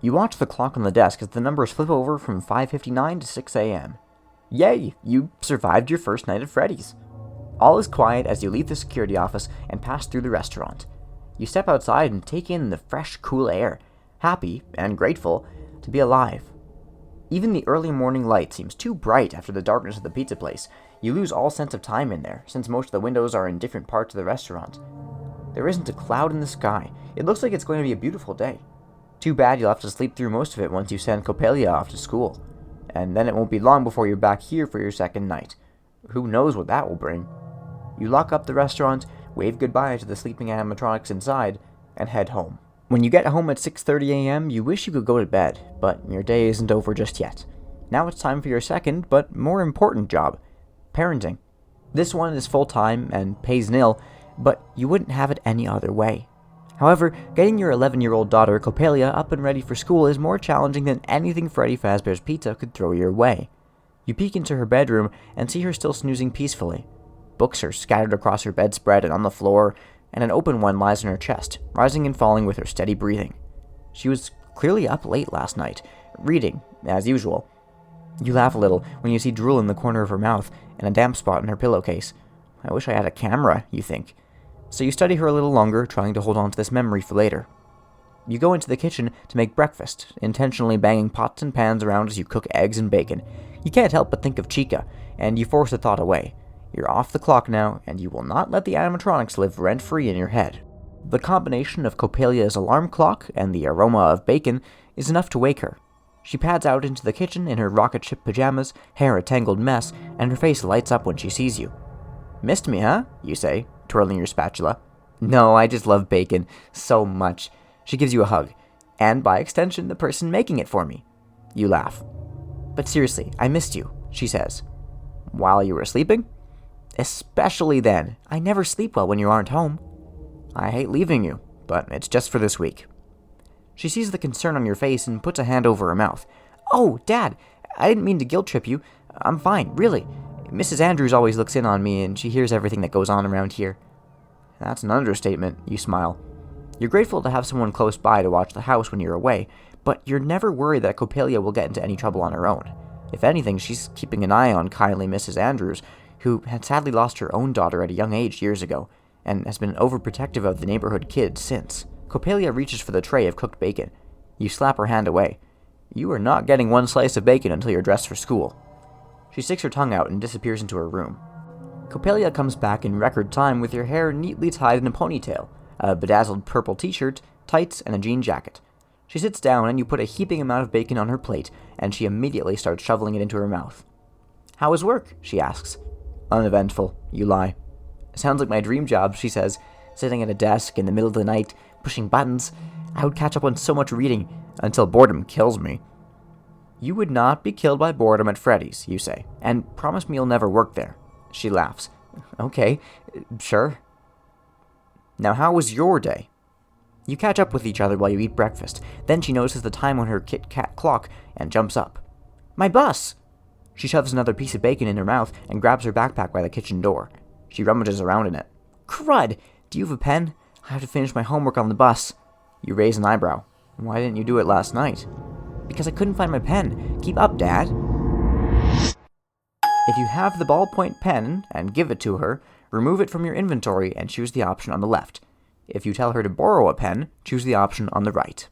You watch the clock on the desk as the numbers flip over from 5:59 to 6 a.m. Yay! You survived your first night at Freddy's. All is quiet as you leave the security office and pass through the restaurant. You step outside and take in the fresh, cool air, happy and grateful to be alive. Even the early morning light seems too bright after the darkness of the pizza place. You lose all sense of time in there, since most of the windows are in different parts of the restaurant. There isn't a cloud in the sky. It looks like it's going to be a beautiful day. Too bad you'll have to sleep through most of it once you send Coppelia off to school. And then it won't be long before you're back here for your second night. Who knows what that will bring? You lock up the restaurant, wave goodbye to the sleeping animatronics inside, and head home. When you get home at 6:30 a.m., you wish you could go to bed, but your day isn't over just yet. Now it's time for your second, but more important job, parenting. This one is full-time and pays nil, but you wouldn't have it any other way. However, getting your 11-year-old daughter, Coppelia, up and ready for school is more challenging than anything Freddy Fazbear's Pizza could throw your way. You peek into her bedroom and see her still snoozing peacefully. Books are scattered across her bedspread and on the floor, and an open one lies in her chest, rising and falling with her steady breathing. She was clearly up late last night, reading, as usual. You laugh a little when you see drool in the corner of her mouth and a damp spot in her pillowcase. I wish I had a camera, you think. So you study her a little longer, trying to hold on to this memory for later. You go into the kitchen to make breakfast, intentionally banging pots and pans around as you cook eggs and bacon. You can't help but think of Chica, and you force the thought away. You're off the clock now, and you will not let the animatronics live rent-free in your head. The combination of Coppelia's alarm clock and the aroma of bacon is enough to wake her. She pads out into the kitchen in her rocket ship pajamas, hair a tangled mess, and her face lights up when she sees you. "Missed me, huh?" you say, twirling your spatula. "No, I just love bacon so much." She gives you a hug, and by extension, the person making it for me. You laugh. "But seriously, I missed you," she says. "While you were sleeping?" "Especially then. I never sleep well when you aren't home." "I hate leaving you, but it's just for this week." She sees the concern on your face and puts a hand over her mouth. "Oh, Dad, I didn't mean to guilt trip you. I'm fine, really. Mrs. Andrews always looks in on me, and she hears everything that goes on around here." "That's an understatement," you smile. You're grateful to have someone close by to watch the house when you're away, but you're never worried that Coppelia will get into any trouble on her own. If anything, she's keeping an eye on kindly Mrs. Andrews, who had sadly lost her own daughter at a young age years ago, and has been overprotective of the neighborhood kids since. Coppelia reaches for the tray of cooked bacon. You slap her hand away. You are not getting one slice of bacon until you're dressed for school. She sticks her tongue out and disappears into her room. Coppelia comes back in record time with her hair neatly tied in a ponytail, a bedazzled purple t-shirt, tights, and a jean jacket. She sits down and you put a heaping amount of bacon on her plate, and she immediately starts shoveling it into her mouth. "How is work?" she asks. "Uneventful," you lie. "Sounds like my dream job," she says, sitting at a desk in the middle of the night, pushing buttons. "I would catch up on so much reading, until boredom kills me." "You would not be killed by boredom at Freddy's," you say, "and promise me you'll never work there." She laughs. "Okay, sure." "Now how was your day?" You catch up with each other while you eat breakfast. Then she notices the time on her Kit Kat clock and jumps up. "My bus!" She shoves another piece of bacon in her mouth and grabs her backpack by the kitchen door. She rummages around in it. "Crud! Do you have a pen? I have to finish my homework on the bus." You raise an eyebrow. "Why didn't you do it last night?" "Because I couldn't find my pen. Keep up, Dad." If you have the ballpoint pen and give it to her, remove it from your inventory and choose the option on the left. If you tell her to borrow a pen, choose the option on the right.